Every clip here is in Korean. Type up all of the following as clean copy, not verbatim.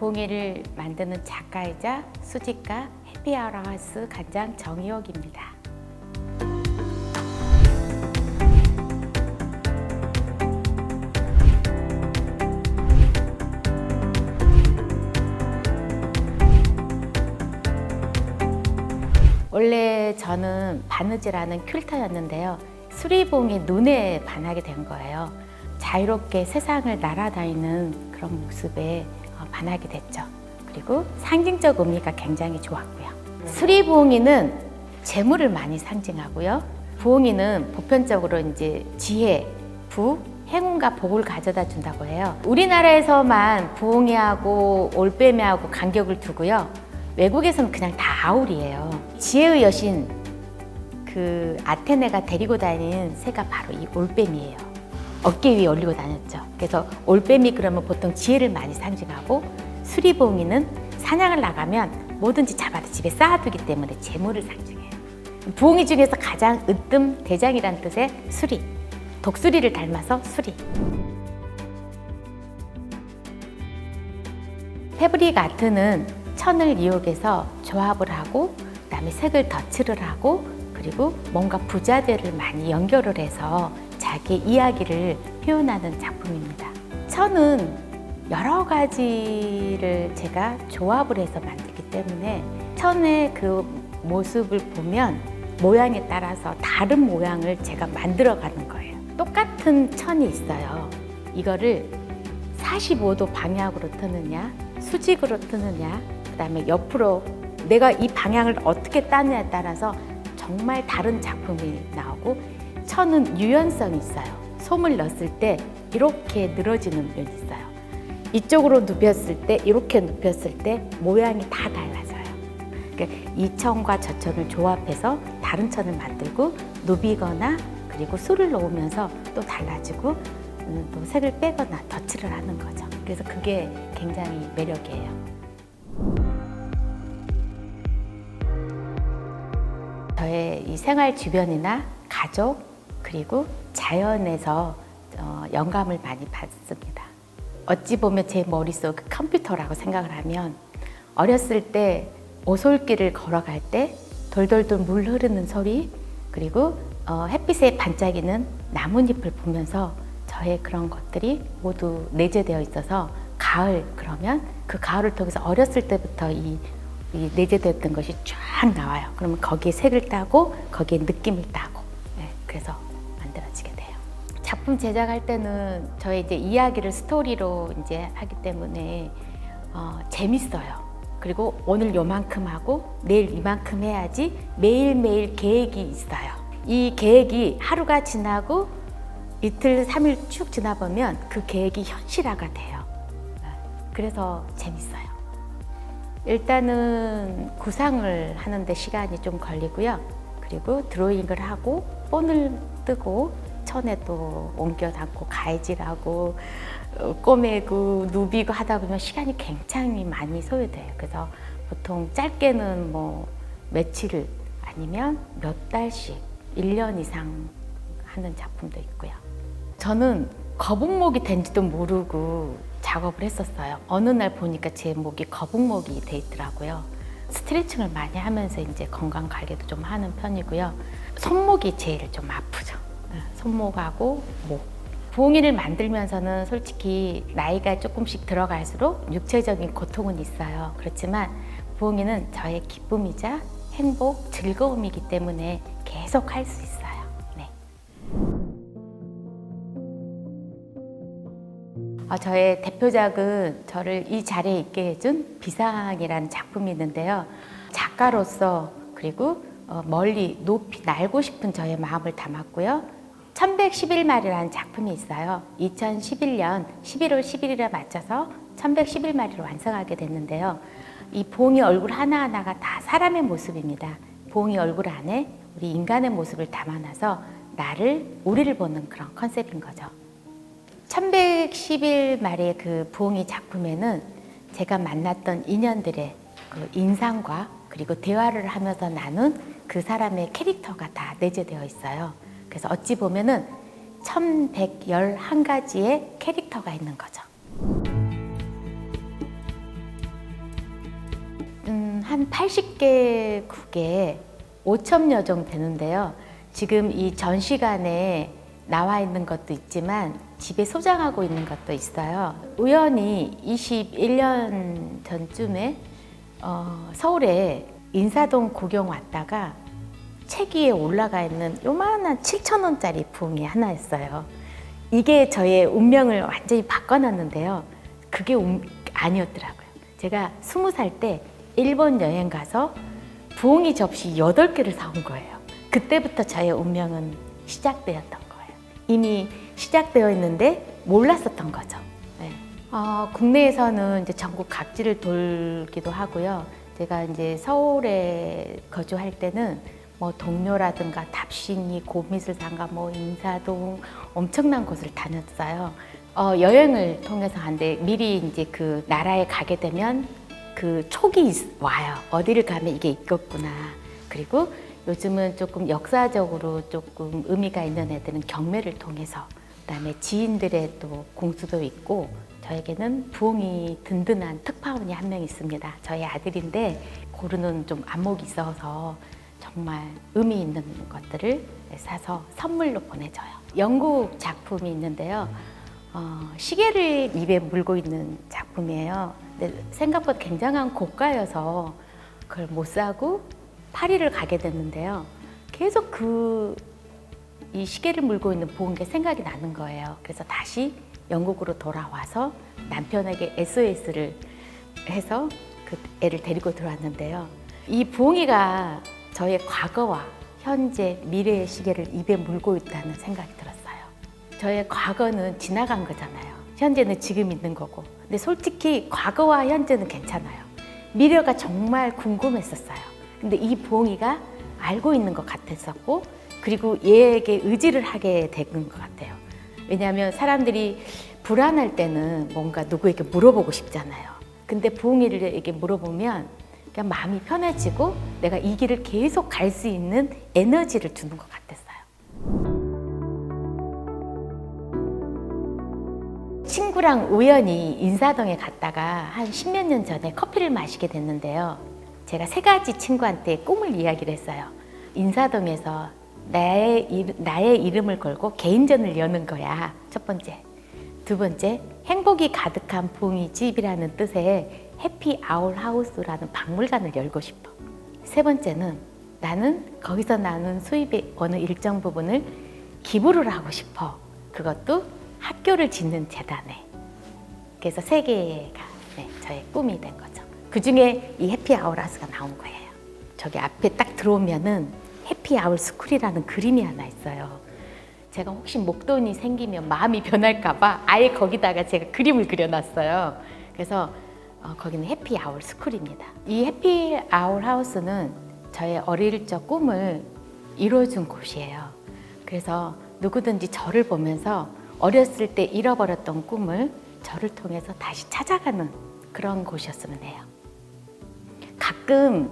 부엉이를 만드는 작가이자 수집가 해피아워하우스 관장 정희옥입니다. 원래 저는 바느질하는 퀼터였는데요. 수리봉이 눈에 반하게 된 거예요. 자유롭게 세상을 날아다니는 그런 모습에 반하게 됐죠. 그리고 상징적 의미가 굉장히 좋았고요. 수리부엉이는 재물을 많이 상징하고요. 부엉이는 보편적으로 이제 지혜, 부, 행운과 복을 가져다 준다고 해요. 우리나라에서만 부엉이하고 올빼미하고 간격을 두고요. 외국에서는 그냥 다 아울이에요. 지혜의 여신 그 아테네가 데리고 다닌 새가 바로 이 올빼미예요. 어깨 위에 올리고 다녔죠. 그래서 올빼미 그러면 보통 지혜를 많이 상징하고, 수리부엉이는 사냥을 나가면 뭐든지 잡아다 집에 쌓아두기 때문에 재물을 상징해요. 부엉이 중에서 가장 으뜸 대장이란 뜻의 수리, 독수리를 닮아서 수리. 패브릭 아트는 천을 이용해서 조합을 하고, 그다음에 색을 덧칠을 하고, 그리고 뭔가 부자재를 많이 연결을 해서 자기 이야기를 표현하는 작품입니다. 천은 여러 가지를 제가 조합을 해서 만들기 때문에 천의 그 모습을 보면 모양에 따라서 다른 모양을 제가 만들어가는 거예요. 똑같은 천이 있어요. 이거를 45도 방향으로 뜨느냐, 수직으로 뜨느냐, 그다음에 옆으로 내가 이 방향을 어떻게 따느냐에 따라서 정말 다른 작품이 나오고, 천은 유연성이 있어요. 솜을 넣었을 때 이렇게 늘어지는 면이 있어요. 이쪽으로 눕혔을 때, 이렇게 눕혔을 때 모양이 다 달라져요. 그러니까 이 천과 저 천을 조합해서 다른 천을 만들고 누비거나 그리고 술을 넣으면서 또 달라지고 또 색을 빼거나 덧칠을 하는 거죠. 그래서 그게 굉장히 매력이에요. 저의 이 생활 주변이나 가족 그리고 자연에서 영감을 많이 받습니다. 어찌 보면 제 머릿속 컴퓨터라고 생각을 하면, 어렸을 때 오솔길을 걸어갈 때 돌돌돌 물 흐르는 소리, 그리고 햇빛에 반짝이는 나뭇잎을 보면서 저의 그런 것들이 모두 내재되어 있어서, 가을 그러면 그 가을을 통해서 어렸을 때부터 이 내재되었던 것이 쫙 나와요. 그러면 거기에 색을 따고 거기에 느낌을 따고, 네, 그래서 만들어지게 돼요. 작품 제작할 때는 저의 이제 이야기를 스토리로 이제 하기 때문에 재밌어요. 그리고 오늘 요만큼 하고 내일 이만큼 해야지 매일매일 계획이 있어요. 이 계획이 하루가 지나고 이틀, 3일 쭉 지나보면 그 계획이 현실화가 돼요. 그래서 재밌어요. 일단은 구상을 하는데 시간이 좀 걸리고요. 그리고 드로잉을 하고 본을 뜨고 천에 또 옮겨 담고 가위질하고 꼬매고 누비고 하다 보면 시간이 굉장히 많이 소요돼요. 그래서 보통 짧게는 뭐 며칠 아니면 몇 달씩 1년 이상 하는 작품도 있고요. 저는 거북목이 된지도 모르고 작업을 했었어요. 어느 날 보니까 제 목이 거북목이 돼 있더라고요. 스트레칭을 많이 하면서 이제 건강 관리도 좀 하는 편이고요. 손목이 제일 좀 아프죠. 손목하고 목. 부엉이를 만들면서는 솔직히 나이가 조금씩 들어갈수록 육체적인 고통은 있어요. 그렇지만 부엉이는 저의 기쁨이자 행복, 즐거움이기 때문에 계속 할 수 있어요. 네. 저의 대표작은 저를 이 자리에 있게 해준 비상이라는 작품이 있는데요. 작가로서 그리고 멀리 높이 날고 싶은 저의 마음을 담았고요. 1111마리라는 작품이 있어요. 2011년 11월 10일에 맞춰서 1111마리를 완성하게 됐는데요. 이 부엉이 얼굴 하나하나가 다 사람의 모습입니다. 부엉이 얼굴 안에 우리 인간의 모습을 담아놔서 우리를 보는 그런 컨셉인 거죠. 1111마리의 그 부엉이 작품에는 제가 만났던 인연들의 그 인상과 그리고 대화를 하면서 나눈 그 사람의 캐릭터가 다 내재되어 있어요. 그래서 어찌 보면은 1111가지의 캐릭터가 있는 거죠. 한 80개국에 5,000여 정도 되는데요. 지금 이 전시관에 나와 있는 것도 있지만 집에 소장하고 있는 것도 있어요. 우연히 21년 전쯤에 서울에 인사동 구경 왔다가 책 위에 올라가 있는 요만한 7,000원짜리 부엉이 하나였어요. 이게 저의 운명을 완전히 바꿔놨는데요. 그게 아니었더라고요. 제가 20살 때 일본 여행 가서 부엉이 접시 8개를 사온 거예요. 그때부터 저의 운명은 시작되었던 거예요. 이미 시작되어 있는데 몰랐었던 거죠. 네. 국내에서는 이제 전국 각지를 돌기도 하고요. 제가 이제 서울에 거주할 때는 뭐 동묘라든가 답신이, 고미술상가, 뭐 인사동 엄청난 곳을 다녔어요. 여행을 통해서 하는데 미리 이제 그 나라에 가게 되면 그 촉이 와요. 어디를 가면 이게 있겠구나. 그리고 요즘은 조금 역사적으로 조금 의미가 있는 애들은 경매를 통해서, 그다음에 지인들의 또 공수도 있고, 저에게는 부엉이 든든한 특파원이 한 명 있습니다. 저희 아들인데 고르는 좀 안목이 있어서 정말 의미 있는 것들을 사서 선물로 보내줘요. 영국 작품이 있는데요. 시계를 입에 물고 있는 작품이에요. 근데 생각보다 굉장한 고가여서 그걸 못 사고 파리를 가게 됐는데요. 계속 이 시계를 물고 있는 부엉이가 생각이 나는 거예요. 그래서 다시 영국으로 돌아와서 남편에게 SOS를 해서 그 애를 데리고 들어왔는데요. 이 부엉이가 저의 과거와 현재, 미래의 시계를 입에 물고 있다는 생각이 들었어요. 저의 과거는 지나간 거잖아요. 현재는 지금 있는 거고. 근데 솔직히 과거와 현재는 괜찮아요. 미래가 정말 궁금했었어요. 근데 이 부엉이가 알고 있는 것 같았었고, 그리고 얘에게 의지를 하게 된 것 같아요. 왜냐하면 사람들이 불안할 때는 뭔가 누구에게 물어보고 싶잖아요. 근데 부엉이에게 물어보면 그냥 마음이 편해지고 내가 이 길을 계속 갈 수 있는 에너지를 주는 것 같았어요. 친구랑 우연히 인사동에 갔다가 한 10몇 년 전에 커피를 마시게 됐는데요. 제가 3가지 친구한테 꿈을 이야기를 했어요. 인사동에서 나의 이름을 걸고 개인전을 여는 거야. 첫 번째. 두 번째, 행복이 가득한 부엉이 집이라는 뜻의 해피 아울 하우스라는 박물관을 열고 싶어. 세 번째는 나는 거기서 나는 수입의 어느 일정 부분을 기부를 하고 싶어. 그것도 학교를 짓는 재단에. 그래서 3개가 저의 꿈이 된 거죠. 그 중에 이 해피 아울 하우스가 나온 거예요. 저기 앞에 딱 들어오면은 해피 아울 스쿨이라는 그림이 하나 있어요. 제가 혹시 목돈이 생기면 마음이 변할까 봐 아예 거기다가 제가 그림을 그려놨어요. 그래서 거기는 해피 아울 스쿨입니다. 이 해피 아울 하우스는 저의 어릴 적 꿈을 이루어준 곳이에요. 그래서 누구든지 저를 보면서 어렸을 때 잃어버렸던 꿈을 저를 통해서 다시 찾아가는 그런 곳이었으면 해요. 가끔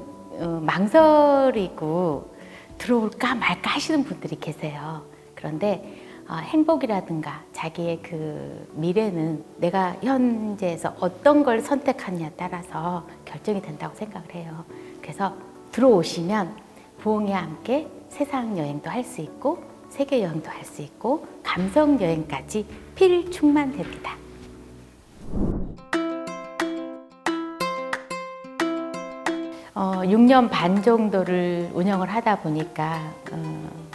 망설이고 들어올까 말까 하시는 분들이 계세요. 그런데 행복이라든가 자기의 그 미래는 내가 현재에서 어떤 걸 선택하느냐에 따라서 결정이 된다고 생각을 해요. 그래서 들어오시면 부엉이와 함께 세상 여행도 할 수 있고 세계 여행도 할 수 있고 감성 여행까지 필충만됩니다. 어, 6년 반 정도를 운영을 하다 보니까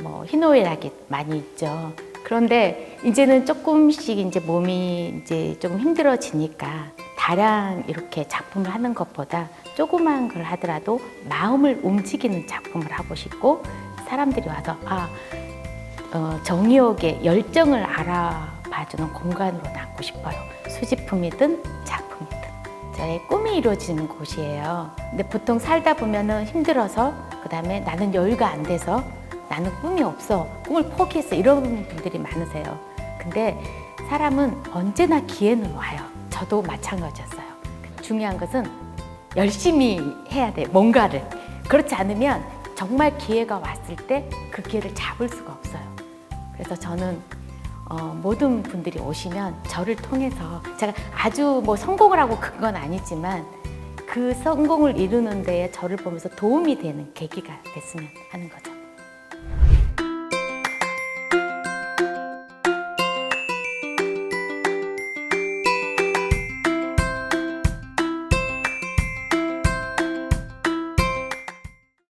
뭐 희노애락이 많이 있죠. 그런데 이제는 조금씩 이제 몸이 이제 조금 힘들어지니까 다량 이렇게 작품을 하는 것보다 조그만 걸 하더라도 마음을 움직이는 작품을 하고 싶고, 사람들이 와서 정의역의 열정을 알아봐주는 공간으로 남고 싶어요. 수집품이든 작품이든 저의 꿈이 이루어지는 곳이에요. 근데 보통 살다 보면은 힘들어서, 그 다음에 나는 여유가 안 돼서, 나는 꿈이 없어, 꿈을 포기했어, 이런 분들이 많으세요. 근데 사람은 언제나 기회는 와요. 저도 마찬가지였어요. 중요한 것은 열심히 해야 돼, 뭔가를. 그렇지 않으면 정말 기회가 왔을 때 그 기회를 잡을 수가 없어요. 그래서 저는 모든 분들이 오시면 저를 통해서, 제가 아주 뭐 성공을 하고 큰 건 아니지만 그 성공을 이루는 데에 저를 보면서 도움이 되는 계기가 됐으면 하는 거죠.